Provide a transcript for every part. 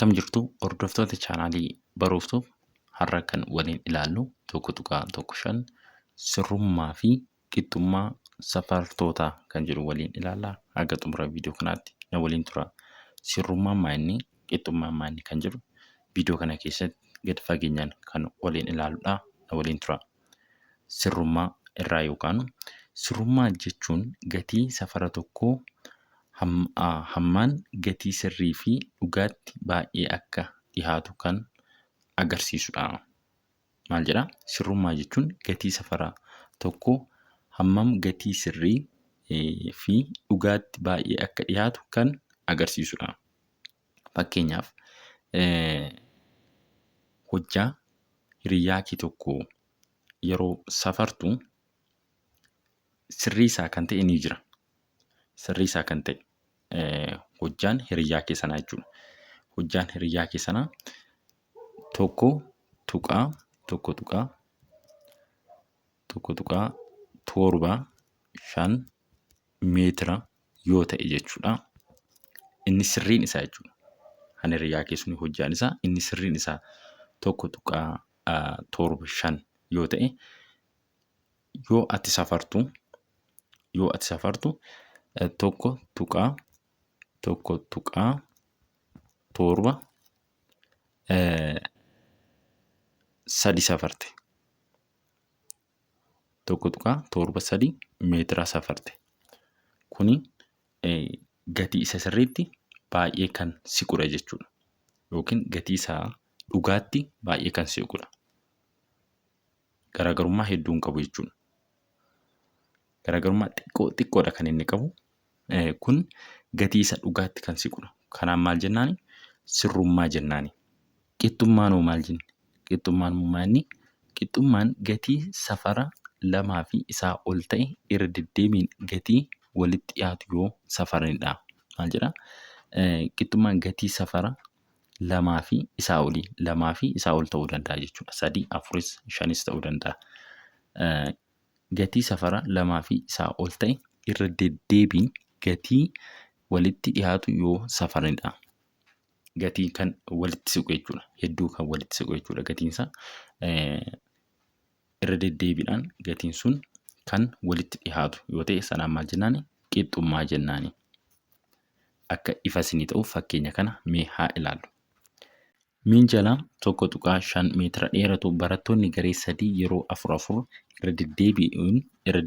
Akkam jirtu hordoftoota chaanaalii Baruuftuuf har'a kan waliin ilaallu tokko tuqaa tokko shan sirrummaa fi qixxummaa safartootaa kan jedhu waliin ilaallaa. Haga xumura viidiyoo kanaatti na waliin tura. Sirrummaan maali? Qixxummaan maali kan jedhu viidiyoo kana keessatti gad fageenyaan kan waliin ilaalludha. Na waliin tura. Sirrummaa irraa yookaan sirrummaa jechuun gatii safara tokkoo hammaan gatii sirrii fi dhugaatti baay'ee akka dhiyaatu kan agarsiisudha. Maal jedhaa? Sirrummaa jechuun gatii safara tokkoo hammam gatii sirrii fi dhugaatti baay'ee akka dhiyaatu kan agarsiisudha. Fakkeenyaaf hojjaa hiriyaa kee tokko yeroo safartu sirrii isaa kan ta'e ni jira. Sirrii isaa kan ta'e hojjaan hiriyaa kee sanaa jechuudha. Hojjaan hiriyaa kee sanaa tokko tuqaa torba 5 meetira yoo ta'e jechuudha. Inni sirriin isaa jechuudha. Kan hiriyaa kee suni hojjaan isaa inni sirriin isaa tokko tuqaa torba 5 yoo ta'e yoo ati safartu tokko tuqaa torba 3 safarte. Tokko tuqaa torba 3 meetira safarte. Kuni gatii isa sirriitti baay'ee kan siqudha jechuudha. Yookiin gatii isaa dhugaatti baay'ee kan siqudha. Garaagarummaa hedduu hin qabu jechuudha. Garaagarummaa xiqqoodha kan inni qabu. Kun gatii isa dhugaatti kan siqudha. Kanaan maal jennaani? Sirrummaa jennaani. Qixxummaan hoo maal jenni? Qixxummaan maali? Qixxummaan gatii safara lamaa fi isaa ol ta'e irra deddeebiin gatii walitti dhiyaatu yoo safaranidha. Maal jedhaa? Qixxummaan gatii safara lamaa fi isaa olii. Lamaa fi isaa ol ta'uu danda'a jechuudha. 3, 4, 5 ta'uu danda'a. Gatii safara lamaa fi isaa ol ta'e irra deddeebiin gatii walitti dhiyaatu yoo safaranidha. Gatii kan walitti siqu jechuudha. Hedduu kan walitti siqu jechuudha gatiinsaa. Irra deddeebiidhaan gatiin sun kan walitti dhiyaatu yoo ta'e sanaan maal jennaani? Qixxummaa jennaani. Akka ifa isinii ta'uuf fakkeenya kana mee haa ilaallu. Minjaala tokko tuqaa 5 meetira dheeratu barattoonni garee 3 yeroo 4 irra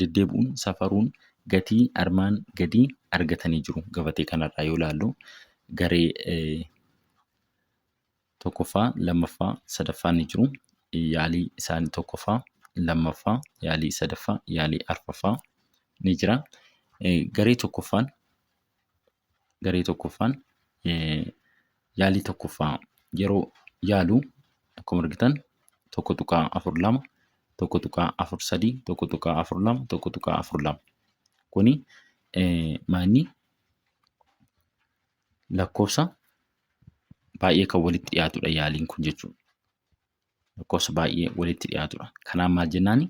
deddeebi'uun safaruun gatii armaan gadii argatanii jiru. Gabatee kanarraa yoo ilaallu garee tokkoffaa, lammaffaa, sadaffaa ni jiru. Yaalii isaanii tokkoffaa, lammaffaa, yaalii sadaffaa, yaalii arfaffaa ni jira. Garee tokkoffaan yaalii tokkoffaa yeroo yaalu akkuma argitan tokko tuqaa 4 2, tokko tuqaa 4 3, tokko tuqaa 4 2, tokko tuqaa 4 2. Kuni maanni lakkoofsa baay'ee kan walitti dhiyaatudha yaaliin kun jechuudha. Lakkoofsa baay'ee walitti dhiyaatudha. Kanaan maal jennaani?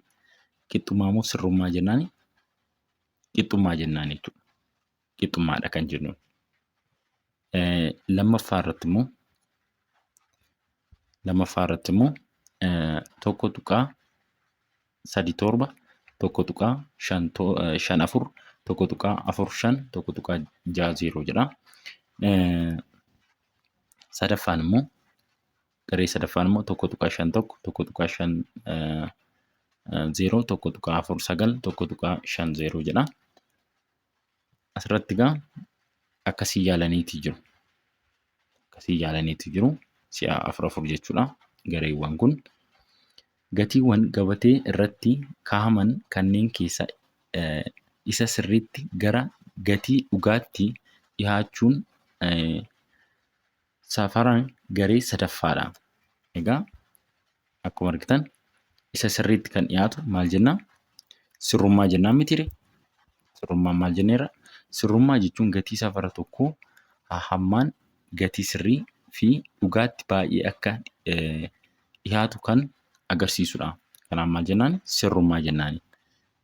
Qixxummaa moo sirrummaa jennaani? Qixxummaa jennaani jechuudha. Qixxummaadha kan jennuun. Lammaffaa irratti immoo tokko tuqaa 3 7, tokko tuqaa 5 4, tokko tuqaa 4 5, tokko tuqaa 6 0 jedha. Sadaffaan immoo garee sadaffaan immoo tokko tuqaa 5 1, tokko tuqaa 5 0, tokko tuqaa 4 9, tokko tuqaa 5 0 jedha. Asirratti egaa akkasii yaalaniitii jiru. Si'a 4 4 jechuudha. Gareewwan kun gatiiwwan gabatee irratti kaahaman kanneen keessa isa sirriitti gara gatii dhugaatti dhiyaachuun safaraan garee sadaffaadha. Egaa akkuma argitan isa sirriitti kan dhiyaatu maal jennaa? Sirrummaa jennaan mitiire? Sirrummaan maal jenneerra? Sirrummaa jechuun gatii safara tokkoo hammaan gatii sirrii fi dhugaatti baay'ee akka dhiyaatu kan agarsiisudha. Kanaan maal jennaan? Sirrummaa jennaani.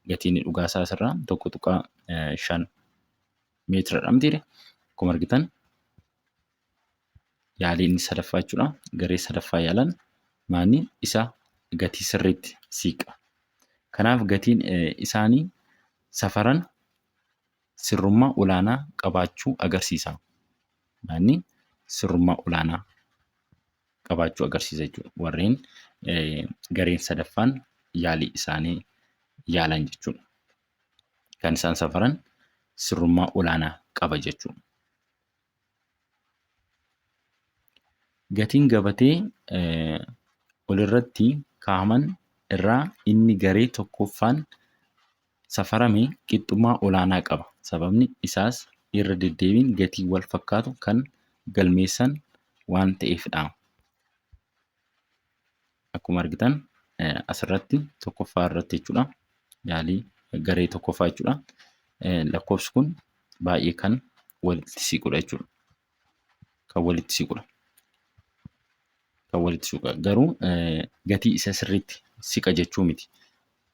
Gatiin dhugaa isaa asirraa tokko tuqaa 5 meetiradha mitiire? Akkuma argitan yaalii inni sadaffaa jechuudha. Garee sadaffaa yaalan maanni isa gatii sirriitti siiqa. Kanaaf gatiin isaanii safaran sirrummaa olaanaa qabaachuu agarsiisa. Maanni sirrummaa olaanaa qabaachuu agarsiisa jechuudha. Warreen gareen sadaffaan yaalii isaanii yaalan jechuudha. Kan isaan safaran sirrummaa olaanaa qaba jechuudha. Gatiin gabatee walirratti kaa'aman irraa inni garee tokkoffaan safarame qixxummaa olaanaa qaba. Sababni isaas irra deddeebiin gatii wal fakkaatu kan galmeessan waan ta'eefidha. Akkuma argitan asirratti tokkoffaa irratti jechuudha. Yaalii garee tokkoffaa jechuudha. Lakkoofsi kun baay'ee kan walitti siqudha jechuudha. Kan walitti siqudha. Kan walitti siqudha. Garuu gatii isa sirriitti siqa jechuu miti.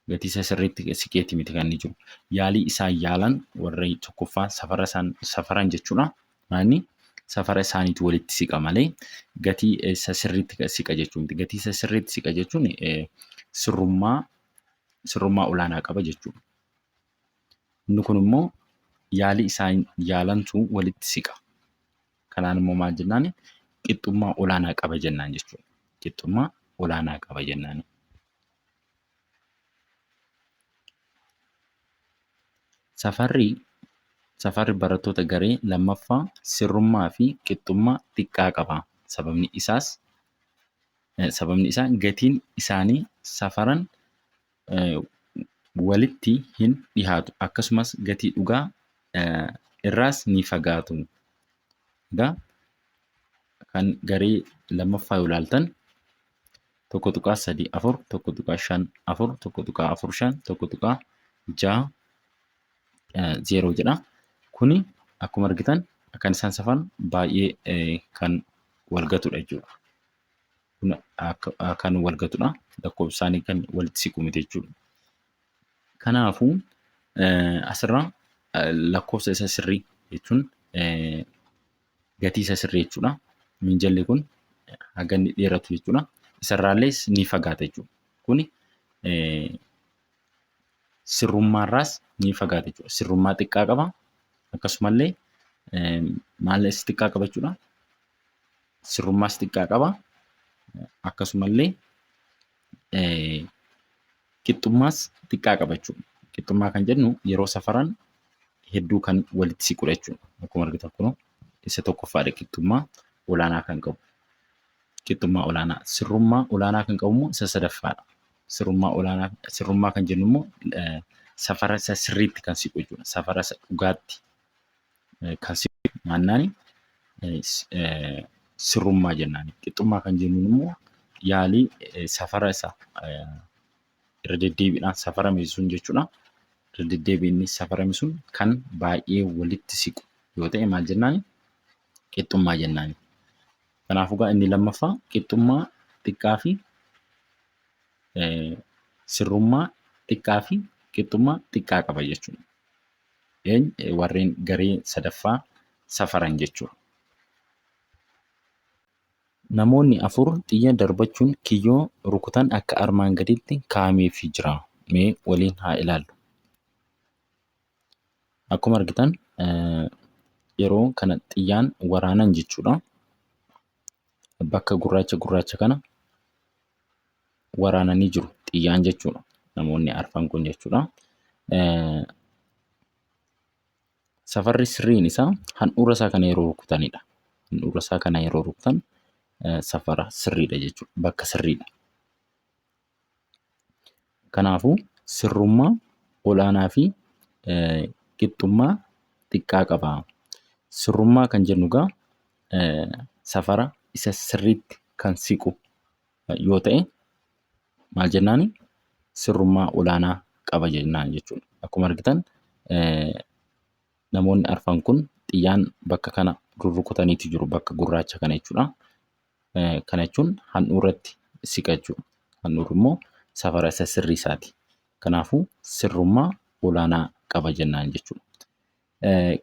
Gatii isa sirriitti siqeeti miti kan inni jiru. Yaalii isaan yaalan warri tokkoffaa safaran jechuudha. Maanni safara isaaniitu walitti siqa malee gatii isa sirriitti siqa jechuu miti. Gatii isa sirriitti siqa jechuun sirrummaa olaanaa qaba jechuudha. Inni kun immoo yaalii isaan yaalantu walitti siqa. Kanaan immoo maal jennaan qixxummaa olaanaa qaba jennaan jechuudha. Qixxummaa olaanaa qaba jennaan. Safarri barattoota garee lammaffaa sirrummaa fi qixxummaa xiqqaa qaba. Sababni isaa gatiin isaanii safaran walitti hin dhiyaatu. Akkasumas gatii dhugaa irraas ni fagaatu. Egaa kan garee lammaffaa yoo ilaaltan 1.3 4, 1.5 4, 1.4 5, 1.6 0 jedha. Kuni akkuma argitan kan isaan safaran baay'ee kan wal gatudha jechuudha. Kun kan wal gatudha. Lakkoofsi isaanii kan walitti siqu miti jechuudha. Kanaafuu asirraa lakkoofsa isa sirrii jechuun gatii isa sirrii jechuudha. Minjalli kun haga inni dheeratu jechuudha. Isarraallees ni fagaata jechuudha. Kuni sirrummaarraas ni fagaata jechuudha. Sirrummaa xiqqaa qaba. Akkasumallee maallees xiqqaa qaba jechuudha. Sirrummaas xiqqaa qaba. Akkasumallee qixxummaas xiqqaa qaba jechuudha. Qixxummaa kan jennu yeroo safaran hedduu kan walitti siqudha jechuudha. Akkuma argitan kun isa tokkoffaadha qixxummaa olaanaa kan qabu. Qixxummaa olaanaa. Sirrummaa olaanaa kan qabu immoo isa sadaffaadha. Sirrummaa kan jennu immoo safara isa sirriitti kan siqu jechuudha. Safara isa dhugaatti kan siqu maannaani sirrummaa jennaani. Qixxummaa kan jennuun immoo yaalii safara isa irra deddeebiidhaan safarame sun jechuudha. Irra deddeebiin safarame sun kan baay'ee walitti siqu yoo ta'e maal jennaani? Qixxummaa jennaani. Kanaafuu egaa inni lammaffaa qixxummaa xiqqaa fi sirrummaa xiqqaa fi qixxummaa xiqqaa qaba jechuudha. Warreen garee sadaffaa safaran jechuudha. Namoonni 4 xiyya darbachuun kiyyoo rukutan akka armaan gaditti kaa'ameefii jira. Mee waliin haa ilaallu. Akkuma argitan yeroo kana xiyyaan waraanan jechuudha. Bakka gurraacha kana waraananii jiru xiyyaan jechuudha. Namoonni arfan kun jechuudha. Safarri sirriin isaa handhuura isaa kana yeroo rukutanidha. Handhuura isaa kana yeroo rukutan safara sirriidha jechuudha. Bakka sirriidha. Kanaafuu sirrummaa olaanaa fi qixxummaa xiqqaa qaba. Sirrummaa kan jennu egaa safara isa sirriitti kan siqu yoo ta'e maal jennaani? Sirrummaa olaanaa qaba jennaan jechuudha. Akkuma argitan namoonni arfan kun xiyyaan bakka kana rurrukutaniitu jiru. Bakka gurraacha kana jechuudha. Kana jechuun handhuuratti siqa jechuudha. Handhuurri immoo safara isa sirrii isaati. Kanaafuu sirrummaa olaanaa qaba jennaan jechuudha.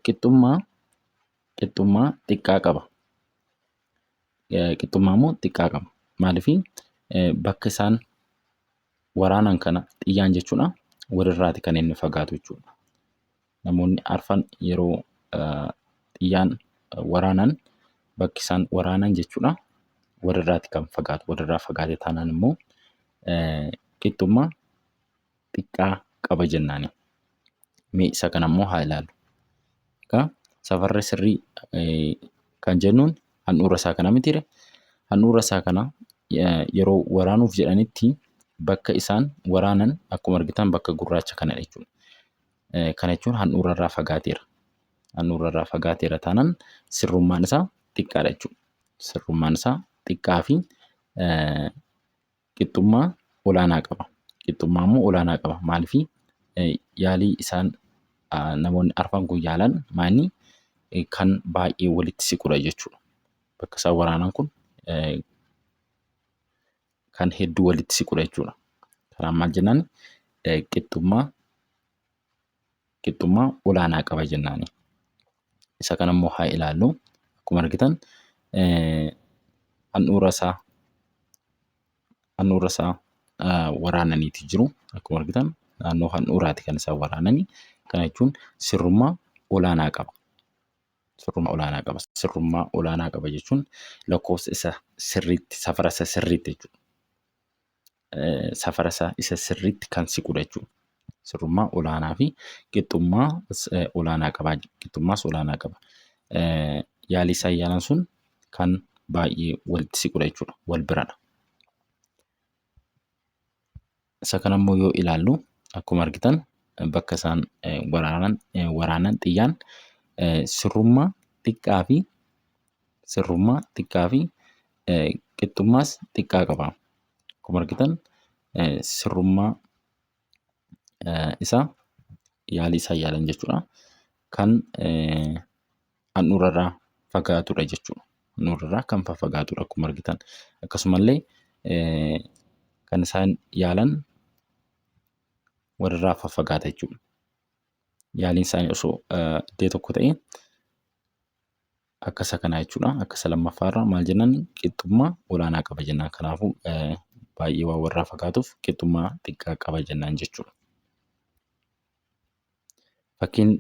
Qixxummaa xiqqaa qaba. qixxummaa immoo xiqqaa qaba. Maaliif bakka isaan waraanan kana xiyyaan jechuudha walirraati kan inni fagaatu jechuudha. Namoonni arfan yeroo xiyyaan waraanan bakki isaan waraanan jechuudha walirraati kan fagaatu. Walirraa fagaate taanaan immoo qixxummaa xiqqaa qaba jennaani. Mee isa kana immoo haa ilaallu. Egaa safarri sirrii kan jennuun handhuura isaa kana mitiire. Handhuura isaa kana yeroo waraanuuf jedhanitti bakka isaan waraanan akkuma argitan bakka gurraacha kana jechuudha. Kana jechuun handhuura irraa fagaateera. Handhuura irraa fagaateera taanaan sirrummaan isaa xiqqaadha jechuudha. Sirrummaan isaa xiqqaa fi qixxummaa olaanaa qaba. Qixxummaa immoo olaanaa qaba. Maaliif yaalii isaan namoonni arfan kun yaalan maanni kan baay'ee walitti siqudha jechuudha. Bakka isaan waraanan kun kan hedduu walitti siqudha jechuudha. Kanaan maal jennaan qixxummaa olaanaa qaba jennaani. Isa kana immoo haa ilaallu. Akkuma argitan handhuura isaa waraananiiti jiru. Akkuma argitan naannoo handhuuraati kan isaan waraananii. Kana jechuun sirrummaa olaanaa qaba. Sirrummaa olaanaa qaba. Sirrummaa olaanaa qaba jechuun lakkoofsa isa sirriitti safara isa sirriitti jechuudha. Safara isa sirriitti kan siqudha jechuudha. Sirrummaa olaanaa fi qixxummaa olaanaa qaba. Qixxummaas olaanaa qaba. Yaalii isaan yaalan sun kan baay'ee walitti siqudha jechuudha. Wal biradha. Isa kana immoo yoo ilaallu akkuma argitan bakka isaan waraanan xiyyaan sirrummaa xiqqaa fi qixxummaas xiqqaa qaba. Akkuma argitan sirrummaa isaa yaalii isaan yaalan jechuudha. Kan handhuura irraa fagaatudha jechuudha. Handhuura irraa kan fagaatudha akkuma argitan. Akkasumallee kan isaan yaalan walirraa faffagaata jechuudha. Yaaliin isaanii osoo iddoo tokko ta'ee akka isa kanaa jechuudha. Akka isa lammaffaarraa maal jennaan qixxummaa olaanaa qaba jennaan. Kanaafuu baay'ee waan walirraa fagaatuuf qixxummaa xiqqaa qaba jennaan jechuudha. Fakkiin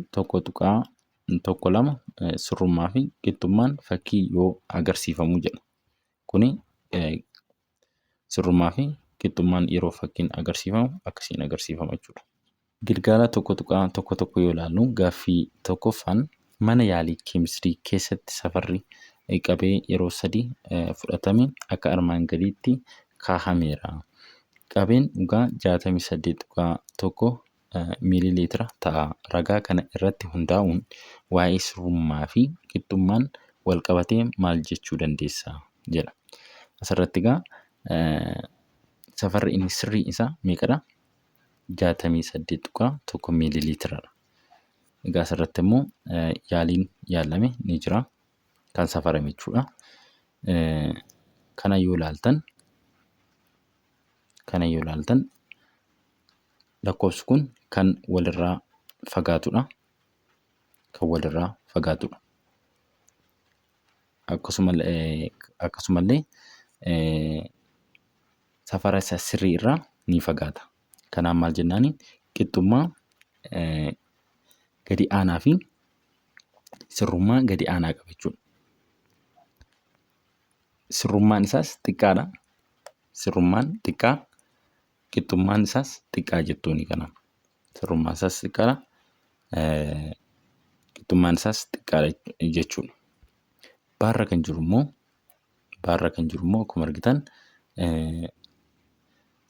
tokko lama sirrummaa fi qixxummaan fakkii yoo agarsiifamu jedha. Kuni sirrummaa fi qixxummaan yeroo fakkiin agarsiifamu akkasiin agarsiifama jechuudha. Gilgaala tokko yoo ilaallu gaaffii tokkoffaan mana yaalii keemistirii keessatti safarri qabee yeroo 3 fudhatame akka armaan gadiitti kaahameera. Qabeen dhugaa 68.1 miiliiliitira ta'a. Ragaa kana irratti hundaa'uun waa'ee sirrummaa fi qixxummaan wal qabatee maal jechuu dandeessa jedha. Asirratti egaa safarri inni sirrii isaa meeqadha? 68.1 miiliiliitiradha. Egaa asirratti immoo yaaliin yaalame ni jira. Kan safarame jechuudha. Kana yoo ilaaltan lakkoofsi kun kan walirraa fagaatudha. Akkasumallee safara isa sirrii irraa ni fagaata. Kanaaf maal jennaani qixxummaa gadi aanaa fi sirrummaa gadi aanaa qaba jechuudha. Sirrummaan isaas xiqqaadha. Sirrummaan xiqqaa, qixxummaan isaas xiqqaa jettuuni kana. Sirrummaan isaas xiqqaadha. Qixxummaan isaas xiqqaadha jechuudha. Baarra kan jiru immoo akkuma argitan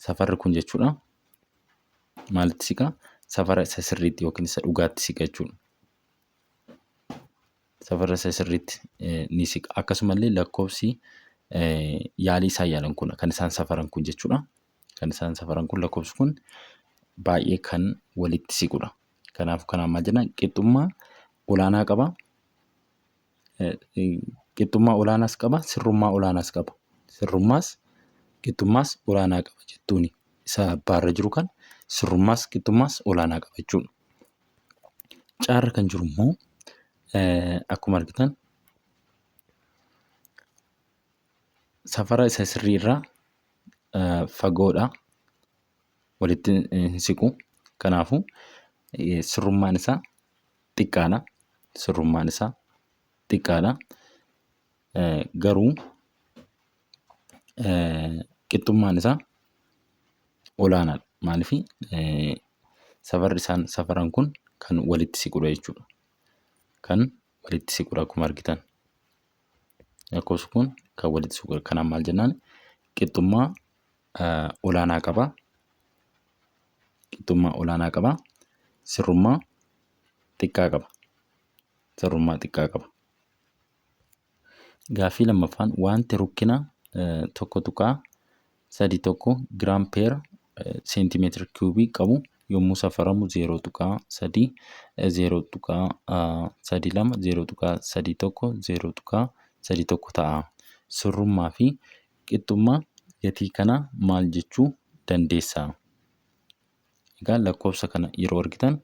safarri kun jechuudha. Maalitti siqa? Safara isa sirriitti yookiin isa dhugaatti siqa jechuudha. Safara isa sirriitti ni siqa. Akkasumallee lakkoofsi yaalii isaan yaalan kun kan isaan safaran kun jechuudha. Kan isaan safaran kun lakkoofsi kun baay'ee kan walitti siqudha. Kanaaf kanaan maal jenna qixxummaa olaanaa qaba. Qixxummaa olaanaas qaba. Sirrummaa olaanaas qaba. Sirrummaas qixxummaas olaanaa qaba jettuuni. Isa baarra jiru kan sirrummaas qixxummaas olaanaa qaba jechuudha. Caarra kan jiru immoo akkuma argitan safara isa sirriirraa fagoodha. Walitti hin siqu. Kanaafuu sirrummaan isaa xiqqaadha. Sirrummaan isaa xiqqaadha. Garuu qixxummaan isaa olaanaadha. Maaliif safarri isaan safaran kun kan walitti siqudha jechuudha. Kan walitti siqudha akkuma argitan. Lakkoofsi kun kan walitti siqudha. Kanaaf maal jennaan qixxummaa olaanaa qaba. Qixxummaa olaanaa qaba. Sirrummaa xiqqaa qaba. Sirrummaa xiqqaa qaba. Gaaffii lammaffaan wanti rukkina 1.31 giraam peer seentimeetira kiubii qabu yommuu safaramu 0.3, 0.32, 0.31, 0.31 ta'a. Sirrummaa fi qixxummaa gatii kanaa maal jechuu dandeessaa? Egaa lakkoofsa kana yeroo argitan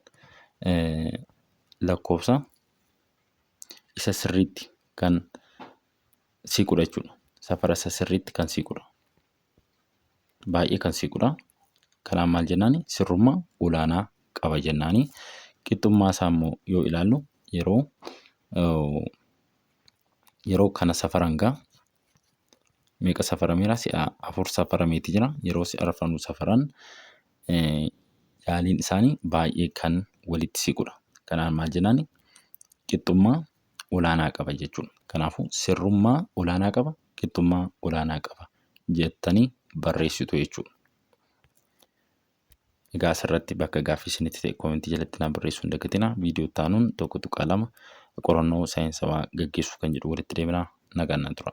lakkoofsa isa sirriitti kan siqudha jechuudha. Safara isa sirriitti kan siqudha. Baay'ee kan siqudha. Kanaaf maal jennaani sirrummaa olaanaa qaba jennaani. Qixxummaa isaa immoo yoo ilaallu yeroo kana safaran gaa meeqa safarameera? Si'a 4 safarameeti jira. Yeroo si'a 4 safaran yaaliin isaanii baay'ee kan walitti siqudha. Kanaaf maal jennaani qixxummaa olaanaa qaba jechuudha. Kanaafuu sirrummaa olaanaa qaba, qixxummaa olaanaa qaba jettanii barreessitu jechuudha. Egaa asirratti bakka gaaffii isinitti ta'e koomentii jalatti naa barreessuu hin dagatinaa. Viidiyoo itti aanuun 1.2 qorannoo saayinsawaa gaggeessuu kan jedhu walitti deebinaa. Nagaan tura.